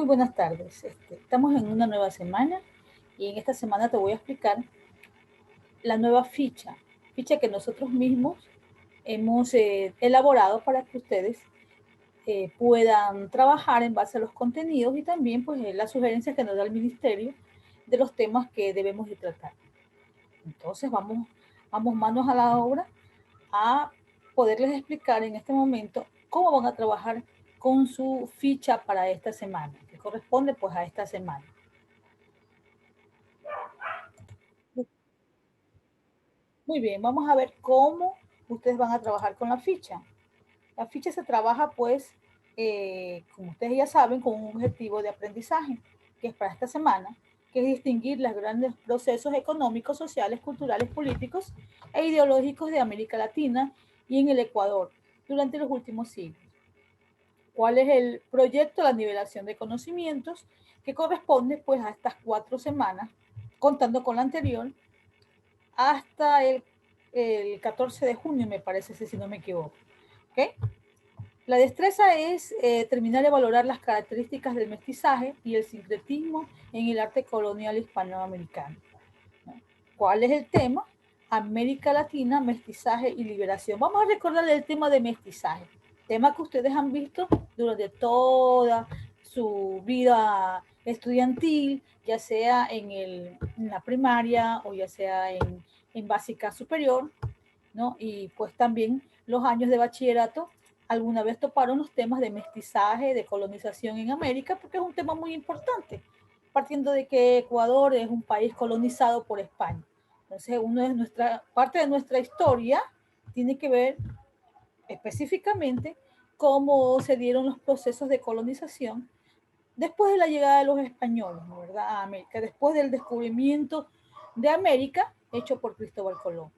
Muy buenas tardes. Estamos en una nueva semana y en esta semana te voy a explicar la nueva ficha que nosotros mismos hemos elaborado para que ustedes puedan trabajar en base a los contenidos y también pues las sugerencias que nos da el ministerio de los temas que debemos de tratar. Entonces vamos manos a la obra a poderles explicar en este momento cómo van a trabajar con su ficha para esta semana, que corresponde pues a esta semana. Muy bien, vamos a ver cómo ustedes van a trabajar con la ficha. La ficha se trabaja pues, como ustedes ya saben, con un objetivo de aprendizaje, que es para esta semana, que es distinguir los grandes procesos económicos, sociales, culturales, políticos e ideológicos de América Latina y en el Ecuador durante los últimos siglos. ¿Cuál es el proyecto de la nivelación de conocimientos que corresponde pues a estas 4 semanas, contando con la anterior, hasta el 14 de junio, me parece, si no me equivoco? ¿Okay? La destreza es terminar de valorar las características del mestizaje y el sincretismo en el arte colonial hispanoamericano. ¿Cuál es el tema? América Latina, mestizaje y liberación. Vamos a recordar el tema de mestizaje, tema que ustedes han visto durante toda su vida estudiantil, ya sea en la primaria o ya sea en básica superior, ¿no? Y pues también los años de bachillerato alguna vez toparon los temas de mestizaje, de colonización en América, porque es un tema muy importante, partiendo de que Ecuador es un país colonizado por España. Entonces, parte de nuestra historia tiene que ver específicamente cómo se dieron los procesos de colonización después de la llegada de los españoles, ¿verdad?, a América, después del descubrimiento de América hecho por Cristóbal Colón.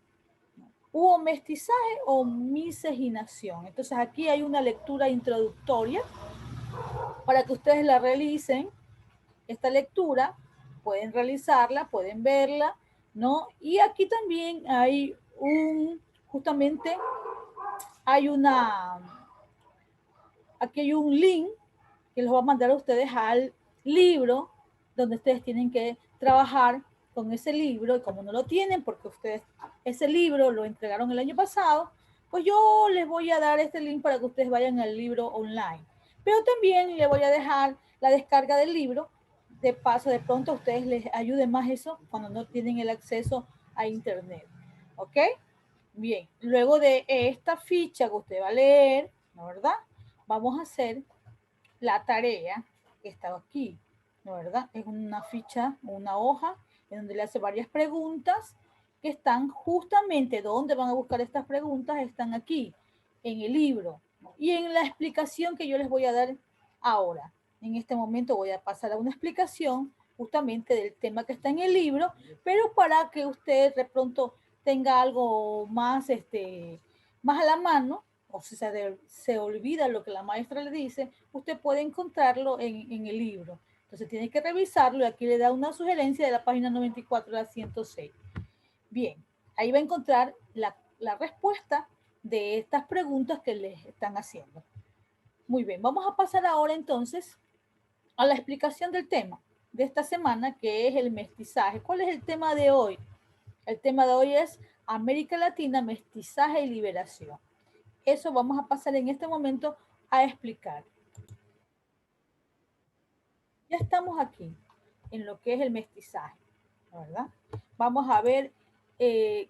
¿Hubo mestizaje o miscigenación? Entonces aquí hay una lectura introductoria para que ustedes la realicen. Esta lectura pueden realizarla, pueden verla, ¿no? Y aquí también hay justamente hay aquí hay un link que les va a mandar a ustedes al libro donde ustedes tienen que trabajar con ese libro, y como no lo tienen porque ustedes ese libro lo entregaron el año pasado, pues yo les voy a dar este link para que ustedes vayan al libro online. Pero también les voy a dejar la descarga del libro, de paso de pronto a ustedes les ayude más eso cuando no tienen el acceso a internet. ¿Ok? Bien, luego de esta ficha que usted va a leer, ¿no, verdad? Vamos a hacer la tarea que está aquí, ¿no, verdad? Es una ficha, una hoja, en donde le hace varias preguntas que están justamente donde van a buscar estas preguntas, están aquí, en el libro. Y en la explicación que yo les voy a dar ahora. En este momento voy a pasar a una explicación justamente del tema que está en el libro, pero para que usted de pronto tenga algo más, más a la mano, o si se olvida lo que la maestra le dice, usted puede encontrarlo en el libro. Entonces tiene que revisarlo y aquí le da una sugerencia de la página 94 a la 106. Bien, ahí va a encontrar la respuesta de estas preguntas que les están haciendo. Muy bien, vamos a pasar ahora entonces a la explicación del tema de esta semana, que es el mestizaje. ¿Cuál es el tema de hoy? El tema de hoy es América Latina, mestizaje y liberación. Eso vamos a pasar en este momento a explicar. Ya estamos aquí en lo que es el mestizaje, ¿verdad? Vamos a ver qué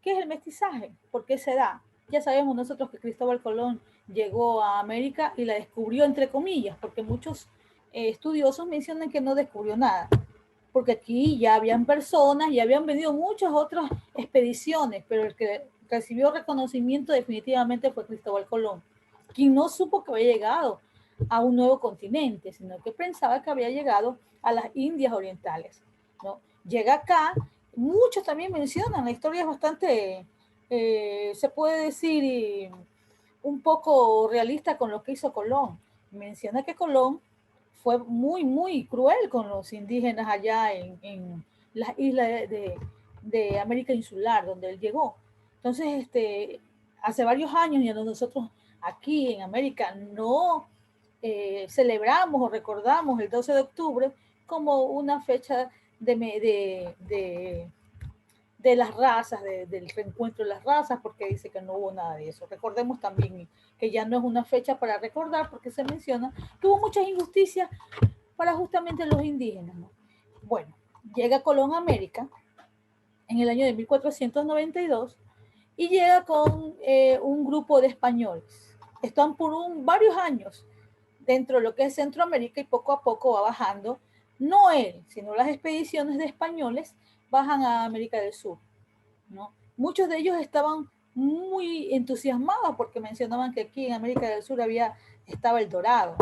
es el mestizaje, por qué se da. Ya sabemos nosotros que Cristóbal Colón llegó a América y la descubrió entre comillas, porque muchos estudiosos mencionan que no descubrió nada, porque aquí ya habían personas, ya habían venido muchas otras expediciones, pero el que recibió reconocimiento definitivamente fue Cristóbal Colón, quien no supo que había llegado a un nuevo continente, sino que pensaba que había llegado a las Indias Orientales, ¿no? Llega acá, muchos también mencionan, la historia es bastante, se puede decir, un poco realista con lo que hizo Colón. Menciona que Colón fue muy, muy cruel con los indígenas allá en las islas de América Insular, donde él llegó. Entonces, hace varios años, y nosotros aquí en América no celebramos o recordamos el 12 de octubre como una fecha de las razas, del reencuentro de las razas, porque dice que no hubo nada de eso. Recordemos también que ya no es una fecha para recordar, porque se menciona que hubo muchas injusticias para justamente los indígenas, ¿no? Bueno, llega Colón a América en el año de 1492 y llega con un grupo de españoles. Están por varios años dentro de lo que es Centroamérica y poco a poco va bajando, no él, sino las expediciones de españoles bajan a América del Sur, ¿no? Muchos de ellos estaban muy entusiasmados porque mencionaban que aquí en América del Sur estaba el dorado,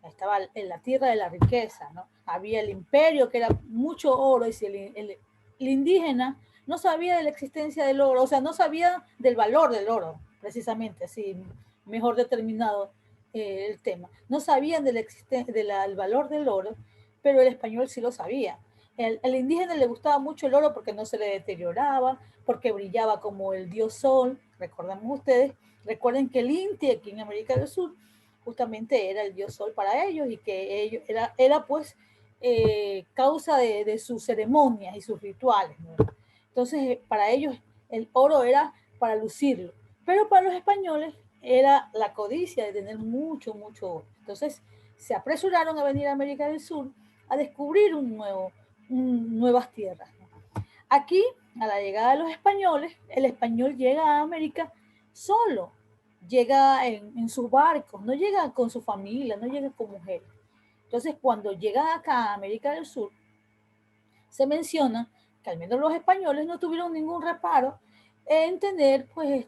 estaba en la tierra de la riqueza, ¿no? Había el imperio que era mucho oro y si el indígena no sabía de la existencia del oro, o sea, no sabía del valor del oro, precisamente, así mejor determinado el tema. No sabían de del valor del oro, pero el español sí lo sabía. El indígena le gustaba mucho el oro porque no se le deterioraba, porque brillaba como el dios sol. Recordamos ustedes, recuerden que el Inti aquí en América del Sur justamente era el dios sol para ellos y que ellos era pues causa de sus ceremonias y sus rituales, ¿no? Entonces para ellos el oro era para lucirlo, pero para los españoles era la codicia de tener mucho, mucho oro. Entonces se apresuraron a venir a América del Sur a descubrir nuevas tierras. Aquí, a la llegada de los españoles, el español llega a América solo, llega en sus barcos, no llega con su familia, no llega con mujeres. Entonces, cuando llega acá a América del Sur, se menciona que al menos los españoles no tuvieron ningún reparo en tener pues,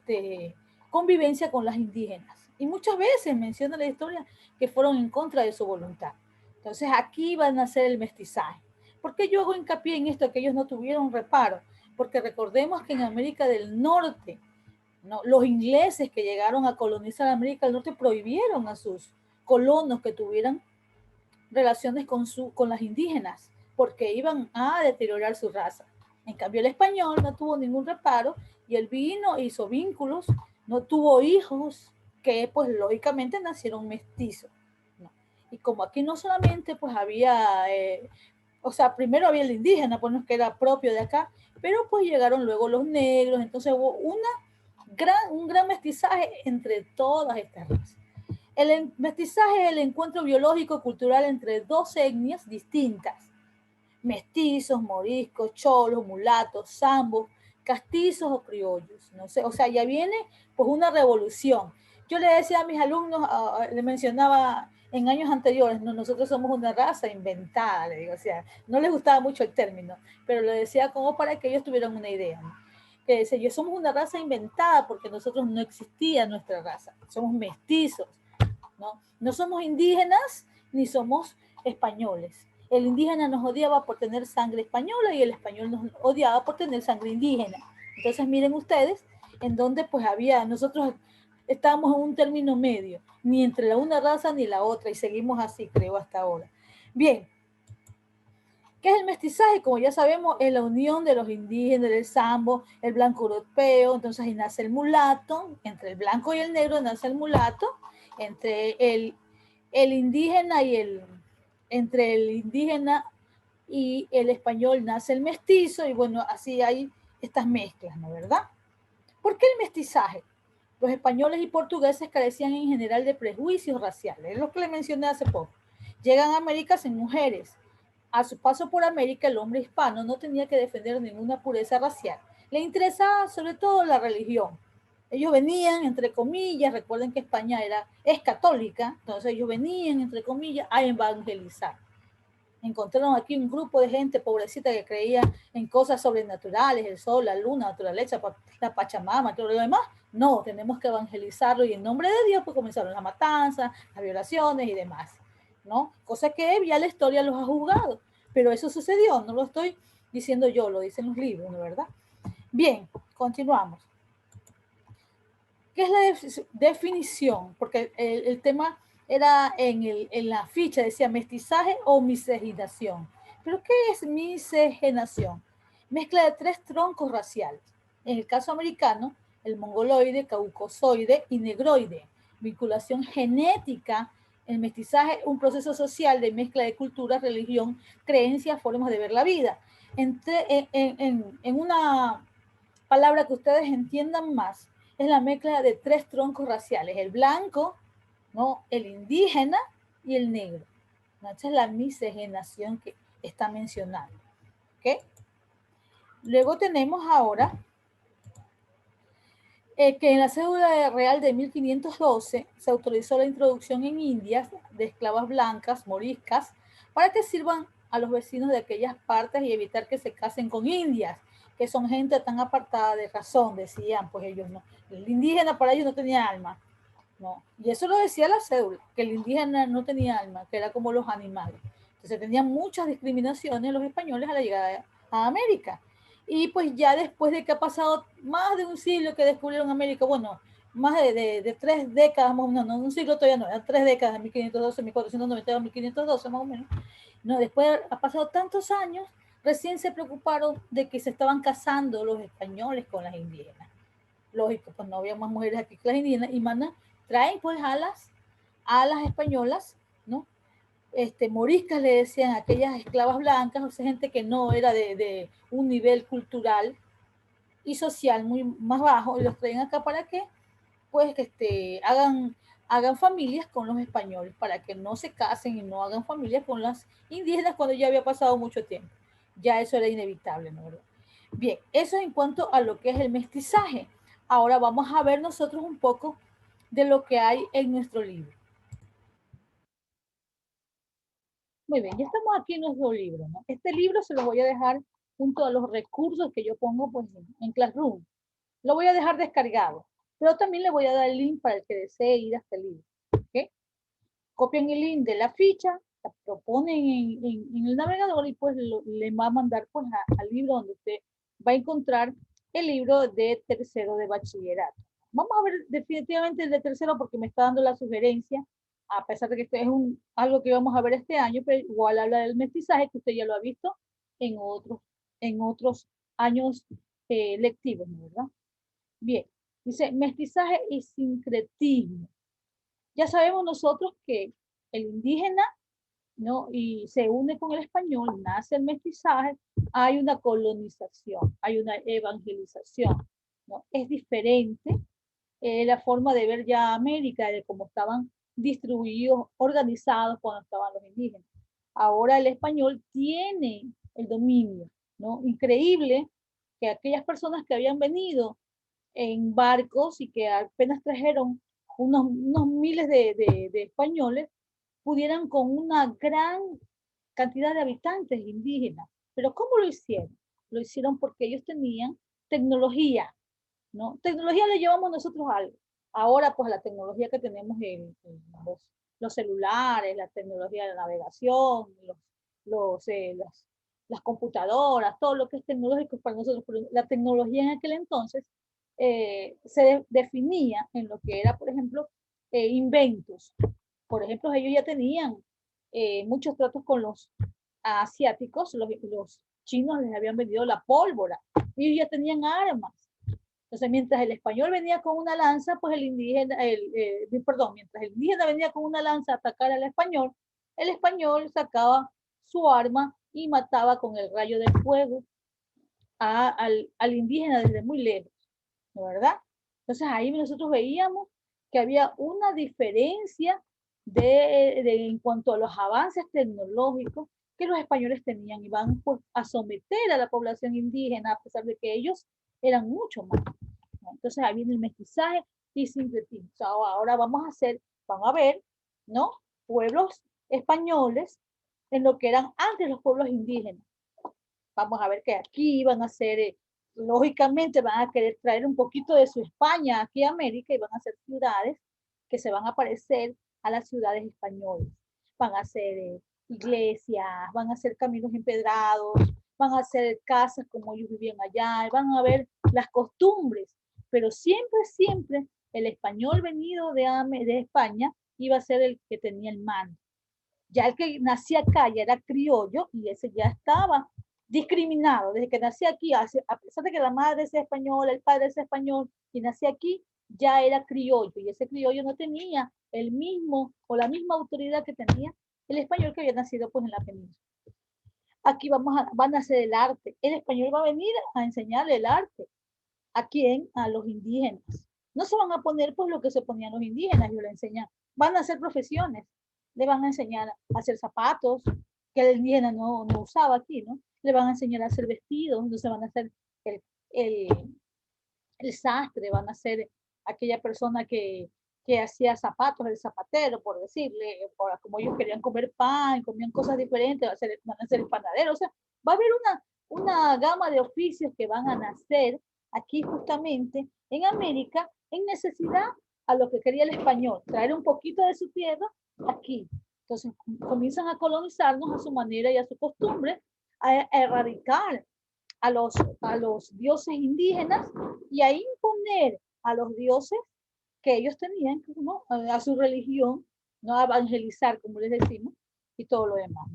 convivencia con las indígenas. Y muchas veces menciona la historia que fueron en contra de su voluntad. Entonces aquí van a hacer el mestizaje. ¿Por qué yo hago hincapié en esto, que ellos no tuvieron reparo? Porque recordemos que en América del Norte, ¿no?, los ingleses que llegaron a colonizar América del Norte prohibieron a sus colonos que tuvieran relaciones con las indígenas, porque iban a deteriorar su raza. En cambio, el español no tuvo ningún reparo y él vino, hizo vínculos, no tuvo hijos, que pues lógicamente nacieron mestizos, ¿no? Y como aquí no solamente pues había, o sea, primero había el indígena, pues no, que era propio de acá, pero pues llegaron luego los negros, entonces hubo un gran mestizaje entre todas estas razas. El mestizaje es el encuentro biológico cultural entre dos etnias distintas: mestizos, moriscos, cholos, mulatos, zambos, castizos o criollos. No sé, o sea, ya viene pues una revolución. Yo le decía a mis alumnos, le mencionaba en años anteriores, no, nosotros somos una raza inventada, le digo, o sea, no les gustaba mucho el término, pero lo decía como para que ellos tuvieran una idea, ¿no? Que decía, yo somos una raza inventada porque nosotros no existía nuestra raza, somos mestizos, ¿no? No somos indígenas ni somos españoles. El indígena nos odiaba por tener sangre española y el español nos odiaba por tener sangre indígena. Entonces miren ustedes en donde pues nosotros estábamos en un término medio, ni entre la una raza ni la otra, y seguimos así, creo, hasta ahora. Bien, ¿qué es el mestizaje? Como ya sabemos, es la unión de los indígenas, del sambo, el blanco europeo. Entonces ahí nace el mulato, entre el blanco y el negro nace el mulato, entre el indígena entre el indígena y el español nace el mestizo, y bueno, así hay estas mezclas, ¿no? ¿Verdad? ¿Por qué el mestizaje? Los españoles y portugueses carecían en general de prejuicios raciales, es lo que le mencioné hace poco. Llegan a América sin mujeres. A su paso por América, el hombre hispano no tenía que defender ninguna pureza racial. Le interesaba sobre todo la religión. Ellos venían, entre comillas, recuerden que España es católica, entonces ellos venían, entre comillas, a evangelizar. Encontraron aquí un grupo de gente pobrecita que creía en cosas sobrenaturales, el sol, la luna, la naturaleza, la Pachamama, todo lo demás. No, tenemos que evangelizarlo y en nombre de Dios pues comenzaron las matanzas, las violaciones y demás, ¿no? Cosa que ya la historia los ha juzgado, pero eso sucedió, no lo estoy diciendo yo, lo dicen los libros, ¿no, verdad? Bien, continuamos. ¿Qué es la definición? Porque el tema era en la ficha, decía mestizaje o miscigenación. ¿Pero qué es miscigenación? Mezcla de tres troncos raciales. En el caso americano, el mongoloide, caucosoide y negroide. Vinculación genética El mestizaje, un proceso social de mezcla de cultura, religión, creencias, formas de ver la vida. En una palabra que ustedes entiendan más, es la mezcla de tres troncos raciales, el blanco, ¿no? El indígena y el negro. ¿No? Esa es la miscigenación que está mencionando. ¿Okay? Luego tenemos ahora que en la cédula real de 1512 se autorizó la introducción en Indias de esclavas blancas, moriscas, para que sirvan a los vecinos de aquellas partes y evitar que se casen con indias, que son gente tan apartada de razón, decían, pues ellos no. El indígena para ellos no tenía alma, no. Y eso lo decía la cédula, que el indígena no tenía alma, que era como los animales. Entonces tenían muchas discriminaciones los españoles a la llegada a América. Y pues ya después de que ha pasado más de un siglo que descubrieron América, bueno, más de 3 décadas, más o menos, no, un siglo todavía no, eran 3 décadas, de 1512, 1492, 1512 más o menos. No, después ha pasado tantos años, recién se preocuparon de que se estaban casando los españoles con las indígenas. Lógico, pues no había más mujeres aquí que las indígenas, y mandan, traen pues a las españolas, ¿no? Moriscas le decían a aquellas esclavas blancas, o sea, gente que no era de un nivel cultural y social muy más bajo, y los traen acá para que pues hagan familias con los españoles, para que no se casen y no hagan familias con las indígenas cuando ya había pasado mucho tiempo. Ya eso era inevitable, ¿no? Bien, eso en cuanto a lo que es el mestizaje. Ahora vamos a ver nosotros un poco de lo que hay en nuestro libro. Muy bien, ya estamos aquí en nuestro libro, ¿no? Este libro se lo voy a dejar junto a los recursos que yo pongo pues, en Classroom. Lo voy a dejar descargado, pero también le voy a dar el link para el que desee ir a este libro. ¿Okay? Copian el link de la ficha, la proponen en el navegador y pues le va a mandar pues al libro donde usted va a encontrar el libro de tercero de bachillerato. Vamos a ver definitivamente el de tercero porque me está dando la sugerencia, a pesar de que este es algo que vamos a ver este año, pero igual habla del mestizaje que usted ya lo ha visto en otros años lectivos, ¿verdad? Bien, dice mestizaje y sincretismo. Ya sabemos nosotros que el indígena, ¿no? Y se une con el español, nace el mestizaje, hay una colonización, hay una evangelización, ¿no? Es diferente la forma de ver ya América, de cómo estaban distribuidos, organizados cuando estaban los indígenas. Ahora el español tiene el dominio, ¿no? Increíble que aquellas personas que habían venido en barcos y que apenas trajeron unos miles de españoles, pudieran con una gran cantidad de habitantes indígenas. Pero ¿cómo lo hicieron? Lo hicieron porque ellos tenían tecnología, ¿no? Tecnología le llevamos nosotros algo. Ahora, pues la tecnología que tenemos los celulares, la tecnología de la navegación, las computadoras, todo lo que es tecnológico para nosotros. Pero la tecnología en aquel entonces se definía en lo que era, por ejemplo, inventos. Por ejemplo, ellos ya tenían muchos tratos con los asiáticos, los chinos les habían vendido la pólvora, ellos ya tenían armas. Entonces, mientras el español venía con una lanza, pues mientras el indígena venía con una lanza a atacar al español, el español sacaba su arma y mataba con el rayo del fuego al indígena desde muy lejos, ¿no? ¿Verdad? Entonces ahí nosotros veíamos que había una diferencia en cuanto a los avances tecnológicos que los españoles tenían y van pues, a someter a la población indígena a pesar de que ellos eran mucho más. ¿No? Entonces ahí viene el mestizaje y sincretismo. O sea, ahora vamos a ver, ¿no? Pueblos españoles en lo que eran antes los pueblos indígenas. Vamos a ver que aquí van a ser, lógicamente van a querer traer un poquito de su España aquí a América y van a ser ciudades que se van a parecer a las ciudades españolas. Van a ser iglesias, van a ser caminos empedrados, van a ser casas como ellos vivían allá, van a ver las costumbres, pero siempre, siempre el español venido de España iba a ser el que tenía el mando. Ya el que nacía acá ya era criollo y ese ya estaba discriminado desde que nací aquí, a pesar de que la madre sea española, el padre sea español y nací aquí, ya era criollo, y ese criollo no tenía el mismo o la misma autoridad que tenía el español que había nacido pues en la península. Aquí van a hacer el arte. El español va a venir a enseñarle el arte. ¿A quién? A los indígenas. No se van a poner pues lo que se ponían los indígenas, yo le enseñan. Van a hacer profesiones. Le van a enseñar a hacer zapatos, que el indígena no usaba aquí, ¿no? Le van a enseñar a hacer vestidos, entonces van a hacer el, el, el sastre, van a ser aquella persona que hacía zapatos, el zapatero, por decirle, como ellos querían comer pan, comían cosas diferentes, van a ser el panadero, o sea, va a haber una gama de oficios que van a nacer aquí justamente en América en necesidad a lo que quería el español, traer un poquito de su tierra aquí. Entonces comienzan a colonizarnos a su manera y a su costumbre, a erradicar a los dioses indígenas y a imponer a los dioses que ellos tenían, ¿no? A su religión, no a evangelizar, como les decimos, y todo lo demás.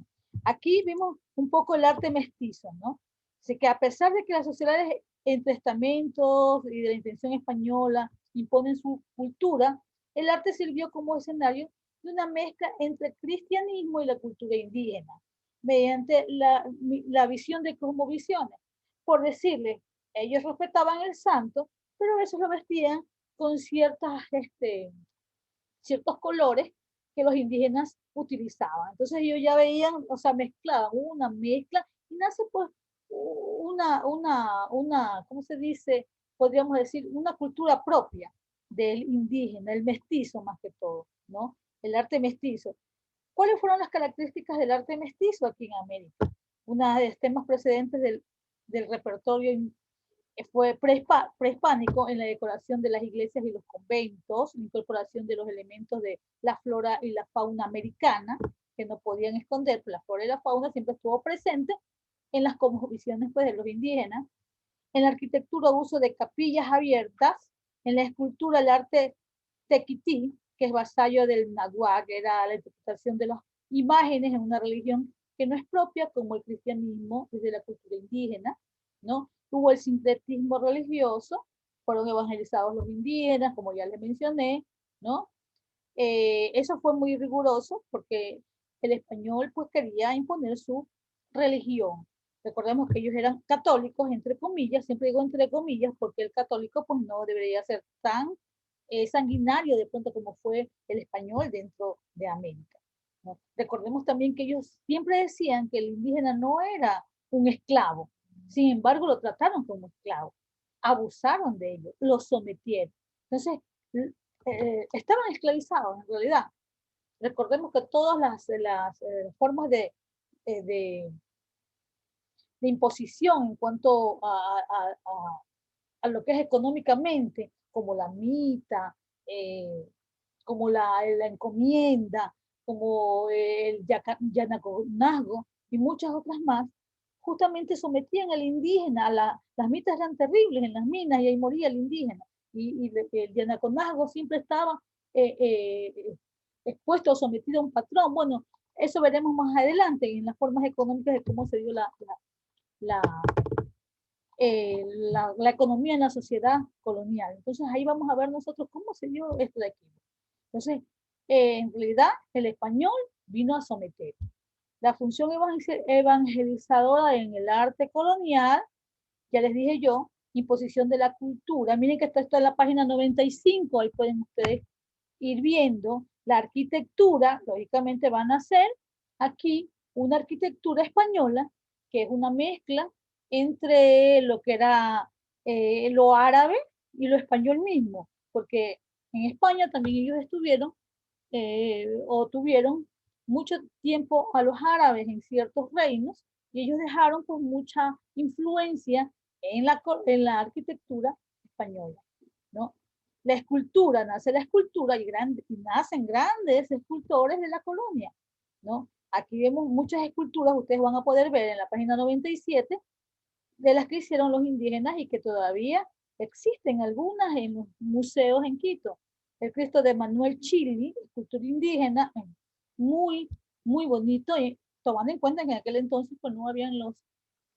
Aquí vemos un poco el arte mestizo, ¿no? Así que a pesar de que las sociedades entre estamentos y de la intención española imponen su cultura, el arte sirvió como escenario de una mezcla entre el cristianismo y la cultura indígena, mediante la visión de cosmovisiones. Por decirle, ellos respetaban el santo, pero a veces lo vestían con ciertos colores que los indígenas utilizaban. Entonces ellos ya veían, o sea, mezclaban una mezcla y nace pues ¿cómo se dice? Podríamos decir, una cultura propia del indígena, el mestizo más que todo, ¿no? El arte mestizo. ¿Cuáles fueron las características del arte mestizo aquí en América? Una de los temas precedentes del repertorio fue prehispánico en la decoración de las iglesias y los conventos, la incorporación de los elementos de la flora y la fauna americana, que no podían esconder, pero la flora y la fauna siempre estuvo presente en las cosmovisiones pues, de los indígenas. En la arquitectura, uso de capillas abiertas. En la escultura, el arte tequití, que es vasallo del náhuatl, que era la interpretación de las imágenes en una religión que no es propia, como el cristianismo, desde la cultura indígena, ¿no? Hubo el sincretismo religioso, fueron evangelizados los indígenas, como ya les mencioné, ¿no? Eso fue muy riguroso porque el español pues quería imponer su religión. Recordemos que ellos eran católicos, entre comillas, siempre digo entre comillas, porque el católico pues no debería ser tan sanguinario de pronto como fue el español dentro de América, ¿no? Recordemos también que ellos siempre decían que el indígena no era un esclavo, sin embargo lo trataron como esclavo, abusaron de ellos, lo sometieron. Entonces, estaban esclavizados en realidad. Recordemos que todas las formas de imposición en cuanto a lo que es económicamente, como la mita, eh, como la encomienda, como el yanaconazgo y muchas otras más, justamente sometían al indígena, las mitas eran terribles en las minas y ahí moría el indígena. Y el yanaconazgo siempre estaba eh, eh, expuesto o sometido a un patrón. Bueno, eso veremos más adelante en las formas económicas de cómo se dio la, la economía en la sociedad colonial. Entonces ahí vamos a ver nosotros cómo se dio esto de aquí. Entonces, en realidad, el español vino a someter. La función evangelizadora en el arte colonial, ya les dije yo, imposición de la cultura. Miren que esto en la página 95, ahí pueden ustedes ir viendo la arquitectura, lógicamente van a ser aquí una arquitectura española, que es una mezcla entre lo que era lo árabe y lo español mismo, porque en España también ellos estuvieron o tuvieron mucho tiempo a los árabes en ciertos reinos y ellos dejaron pues mucha influencia en la arquitectura española, ¿no? La escultura, nace la escultura y nacen grandes escultores de la colonia, ¿no? Aquí vemos muchas esculturas, ustedes van a poder ver en la página 97, de las que hicieron los indígenas y que todavía existen algunas en los museos en Quito. El Cristo de Manuel Chili, escultura indígena, muy, muy bonito, y tomando en cuenta que en aquel entonces pues no habían los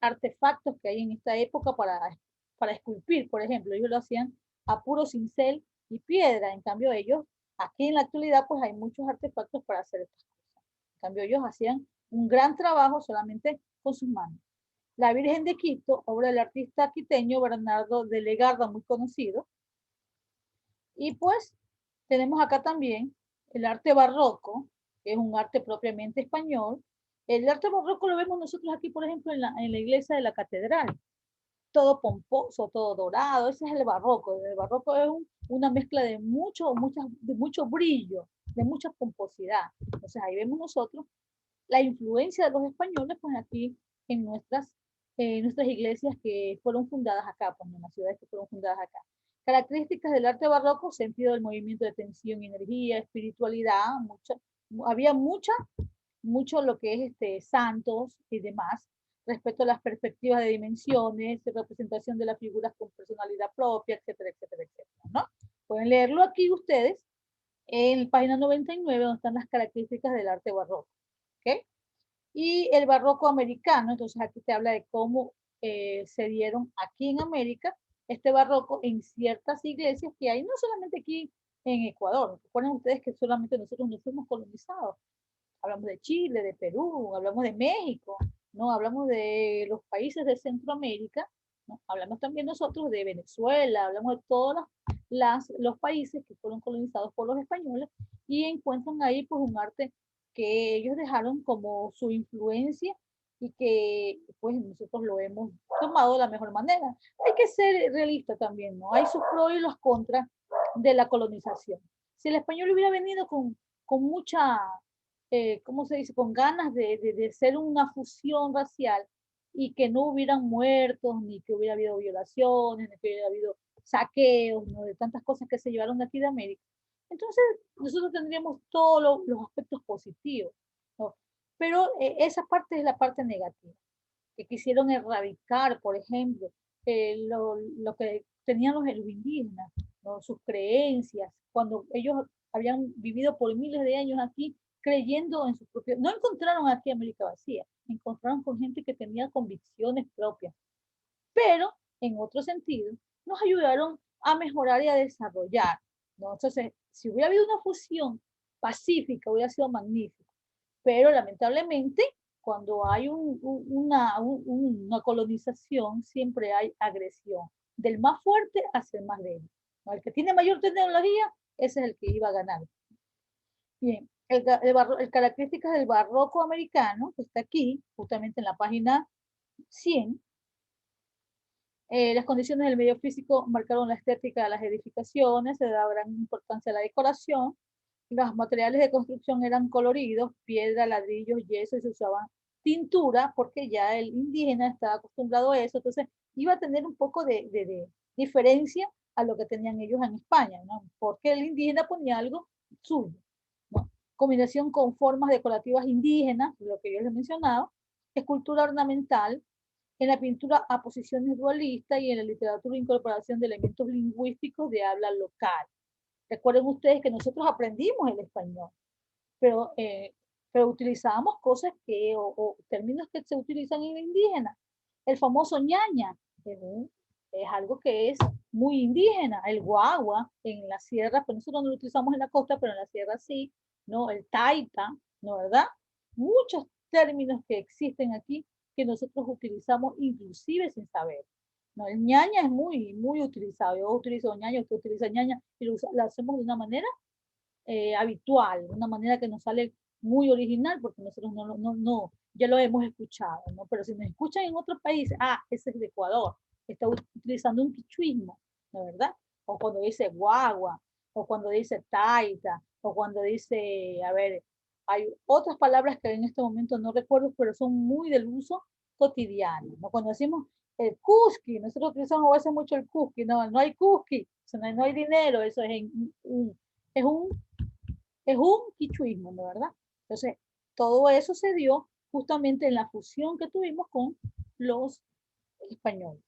artefactos que hay en esta época para esculpir, por ejemplo, ellos lo hacían a puro cincel y piedra. En cambio ellos, aquí en la actualidad, pues hay muchos artefactos para hacer estas cosas. En cambio ellos hacían un gran trabajo solamente con sus manos. La Virgen de Quito, obra del artista quiteño Bernardo de Legarda, muy conocido. Y pues tenemos acá también el arte barroco, que es un arte propiamente español. El arte barroco lo vemos nosotros aquí, por ejemplo, en la iglesia de la catedral. Todo pomposo, todo dorado, ese es el barroco. El barroco es una mezcla de mucho brillo, de mucha pomposidad. Entonces ahí vemos nosotros la influencia de los españoles, pues aquí en nuestras iglesias que fueron fundadas acá, pues en las ciudades que fueron fundadas acá. Características del arte barroco: sentido del movimiento de tensión y energía, espiritualidad, había mucho lo que es santos y demás, respecto a las perspectivas de dimensiones, de representación de las figuras con personalidad propia, etcétera, etcétera, etcétera, ¿no? Pueden leerlo aquí ustedes en la página 99, donde están las características del arte barroco, ¿ok? Y el barroco americano, entonces aquí te habla de cómo se dieron aquí en América este barroco en ciertas iglesias que hay, no solamente aquí en Ecuador. Recuerden ustedes que solamente nosotros no fuimos colonizados. Hablamos de Chile, de Perú, hablamos de México, ¿no? Hablamos de los países de Centroamérica, ¿no? Hablamos también nosotros de Venezuela, hablamos de todos los países que fueron colonizados por los españoles, y encuentran ahí pues un arte que ellos dejaron como su influencia y que pues nosotros lo hemos tomado de la mejor manera. Hay que ser realista también, ¿no? Hay sus pros y los contras de la colonización. Si el español hubiera venido con mucha, ¿cómo se dice?, con ganas de ser una fusión racial, y que no hubieran muertos, ni que hubiera habido violaciones, ni que hubiera habido saqueos, ¿no?, de tantas cosas que se llevaron de aquí de América, entonces nosotros tendríamos todos los aspectos positivos, ¿no? Pero esa parte es la parte negativa, que quisieron erradicar, por ejemplo, lo que tenían los indígenas, ¿no?, sus creencias, cuando ellos habían vivido por miles de años aquí creyendo en su propio. No encontraron aquí América vacía, encontraron con gente que tenía convicciones propias, pero en otro sentido nos ayudaron a mejorar y a desarrollar, ¿no? Entonces, si hubiera habido una fusión pacífica, hubiera sido magnífico, pero lamentablemente cuando hay una colonización, siempre hay agresión, del más fuerte hacia el más débil, ¿no? El que tiene mayor tecnología, ese es el que iba a ganar. Bien, características del barroco americano, que está aquí, justamente en la página 100. Las condiciones del medio físico marcaron la estética de las edificaciones, se daba gran importancia a la decoración, los materiales de construcción eran coloridos, piedra, ladrillos, yeso, y se usaban tintura, porque ya el indígena estaba acostumbrado a eso, entonces iba a tener un poco de diferencia a lo que tenían ellos en España, ¿no? Porque el indígena ponía algo suyo, ¿no? Combinación con formas decorativas indígenas, lo que yo les he mencionado, escultura ornamental, en la pintura a posiciones dualistas, y en la literatura incorporación de elementos lingüísticos de habla local. Recuerden ustedes que nosotros aprendimos el español, pero, pero utilizábamos cosas o términos que se utilizan en el indígena. El famoso ñaña es algo que es muy indígena. El guagua en la sierra, pues nosotros no lo utilizamos en la costa, pero en la sierra sí, ¿no? El taita, ¿no, verdad? Muchos términos que existen aquí que nosotros utilizamos inclusive sin saber, ¿no? El ñaña es muy utilizado. Yo utilizo ñaña, usted utiliza ñaña, y lo hacemos de una manera habitual, de una manera que nos sale muy original, porque nosotros ya lo hemos escuchado, ¿no? Pero si nos escuchan en otros países, ese es de Ecuador, está utilizando un quichuismo, ¿no, verdad? O cuando dice guagua, o cuando dice taita, o cuando dice, a ver, hay otras palabras que en este momento no recuerdo, pero son muy del uso cotidiano, ¿no? Cuando decimos el cusqui, nosotros utilizamos a veces mucho el cusqui, no hay cusqui, no hay dinero, eso es un quichuismo, ¿no, verdad? Entonces, todo eso se dio justamente en la fusión que tuvimos con los españoles.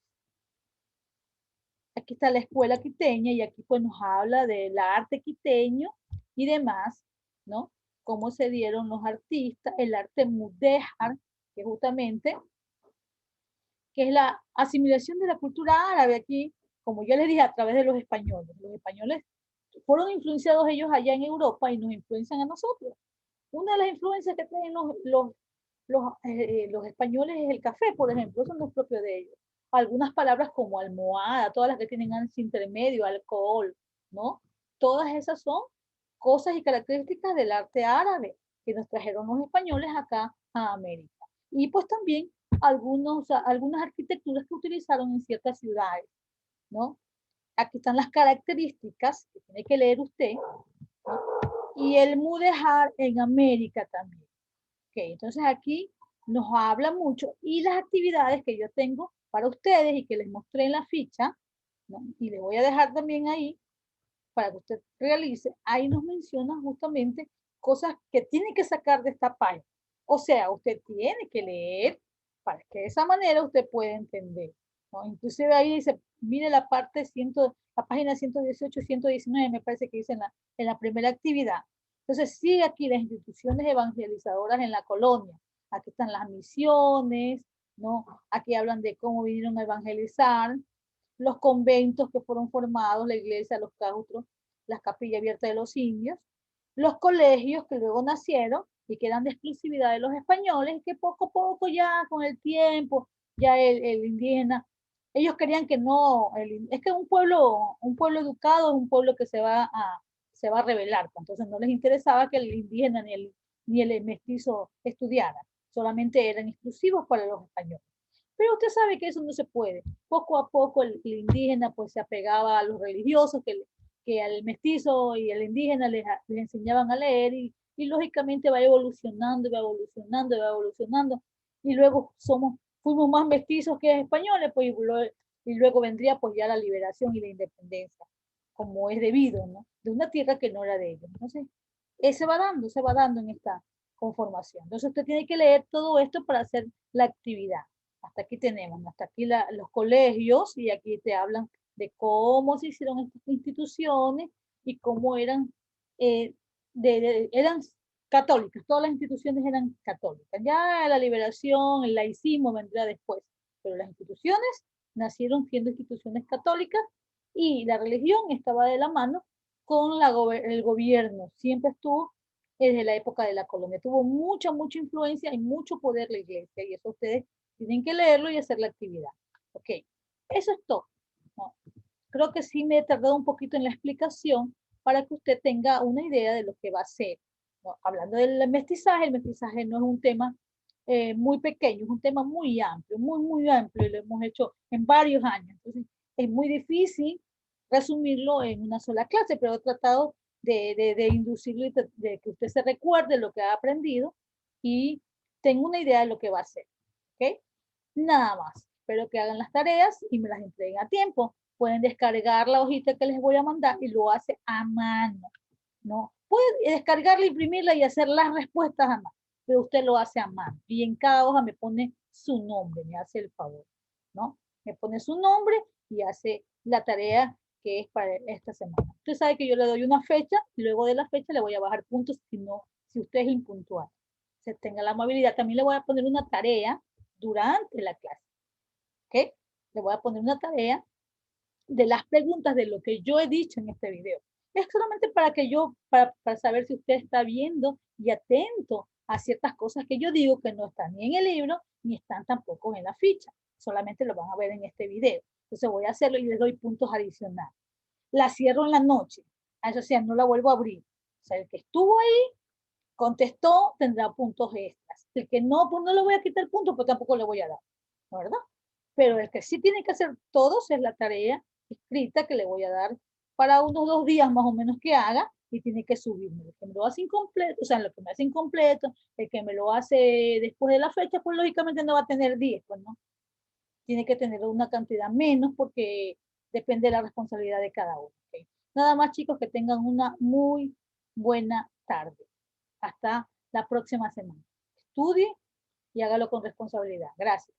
Aquí está la escuela quiteña, y aquí pues nos habla del arte quiteño y demás, ¿no? Cómo se dieron los artistas, el arte mudéjar, que justamente, que es la asimilación de la cultura árabe aquí, como yo les dije, a través de los españoles. Los españoles fueron influenciados ellos allá en Europa y nos influencian a nosotros. Una de las influencias que tienen los españoles es el café, por ejemplo, eso no es propio de ellos. Algunas palabras como almohada, todas las que tienen ansia intermedio, alcohol, ¿no? Todas esas son cosas y características del arte árabe que nos trajeron los españoles acá a América. Y pues también algunas arquitecturas que utilizaron en ciertas ciudades, ¿no? Aquí están las características que tiene que leer usted, ¿no? Y el mudéjar en América también. Okay, entonces aquí nos habla mucho y las actividades que yo tengo para ustedes y que les mostré en la ficha, ¿no? Y les voy a dejar también ahí para que usted realice, ahí nos menciona justamente cosas que tiene que sacar de esta página. O sea, usted tiene que leer para que de esa manera usted pueda entender, ¿no? Inclusive ahí dice, mire la parte la página 118, 119, me parece que dice en la primera actividad. Entonces, sigue aquí las instituciones evangelizadoras en la colonia. Aquí están las misiones, ¿no? Aquí hablan de cómo vinieron a evangelizar, los conventos que fueron formados, la iglesia, los claustros, las capillas abiertas de los indios, los colegios que luego nacieron y que eran de exclusividad de los españoles, y que poco a poco ya con el tiempo, ya el indígena, ellos querían que no, es que un pueblo educado es un pueblo que se va a rebelar, entonces no les interesaba que el indígena ni el mestizo estudiaran, solamente eran exclusivos para los españoles. Pero usted sabe que eso no se puede. Poco a poco el indígena pues se apegaba a los religiosos que al mestizo y al indígena les enseñaban a leer y lógicamente va evolucionando, va evolucionando, va evolucionando y luego fuimos más mestizos que españoles pues y luego vendría pues ya la liberación y la independencia como es debido, ¿no? De una tierra que no era de ellos. Entonces, se va dando en esta conformación. Entonces usted tiene que leer todo esto para hacer la actividad. Hasta aquí tenemos, hasta aquí los colegios y aquí te hablan de cómo se hicieron estas instituciones y cómo eran, eran católicas, todas las instituciones eran católicas. Ya la liberación, el laicismo vendrá después, pero las instituciones nacieron siendo instituciones católicas y la religión estaba de la mano con el gobierno, siempre estuvo desde la época de la colonia, tuvo mucha influencia y mucho poder la iglesia y eso ustedes tienen que leerlo y hacer la actividad. Ok, eso es todo, ¿no? Creo que sí me he tardado un poquito en la explicación para que usted tenga una idea de lo que va a ser, ¿no? Hablando del mestizaje, el mestizaje no es un tema muy pequeño, es un tema muy amplio, muy amplio, y lo hemos hecho en varios años. Entonces, es muy difícil resumirlo en una sola clase, pero he tratado de inducirlo y de que usted se recuerde lo que ha aprendido y tenga una idea de lo que va a hacer. ¿Ok? Nada más. Espero que hagan las tareas y me las entreguen a tiempo. Pueden descargar la hojita que les voy a mandar y lo hace a mano, ¿no? Pueden descargarla, imprimirla y hacer las respuestas a mano, pero usted lo hace a mano. Y en cada hoja me pone su nombre, me hace el favor, ¿no? Me pone su nombre y hace la tarea que es para esta semana. Usted sabe que yo le doy una fecha y luego de la fecha le voy a bajar puntos si usted es impuntual. Se tenga la amabilidad. También le voy a poner una tarea durante la clase. ¿Ok? Le voy a poner una tarea de las preguntas de lo que yo he dicho en este video. Es solamente para saber si usted está viendo y atento a ciertas cosas que yo digo que no están ni en el libro, ni están tampoco en la ficha. Solamente lo van a ver en este video. Entonces voy a hacerlo y les doy puntos adicionales. La cierro en la noche. Eso sí, no la vuelvo a abrir. O sea, el que estuvo ahí, contestó, tendrá puntos extras. El que no, pues no le voy a quitar puntos, pues tampoco le voy a dar. ¿Verdad? Pero el que sí tiene que hacer todos es la tarea escrita que le voy a dar para unos 2 días más o menos que haga y tiene que subirme. El que me lo hace incompleto, o sea, lo que me hace incompleto, el que me lo hace después de la fecha, pues lógicamente no va a tener 10, pues no. Tiene que tener una cantidad menos porque depende de la responsabilidad de cada uno. ¿Okay? Nada más chicos, que tengan una muy buena tarde. Hasta la próxima semana. Estudie y hágalo con responsabilidad. Gracias.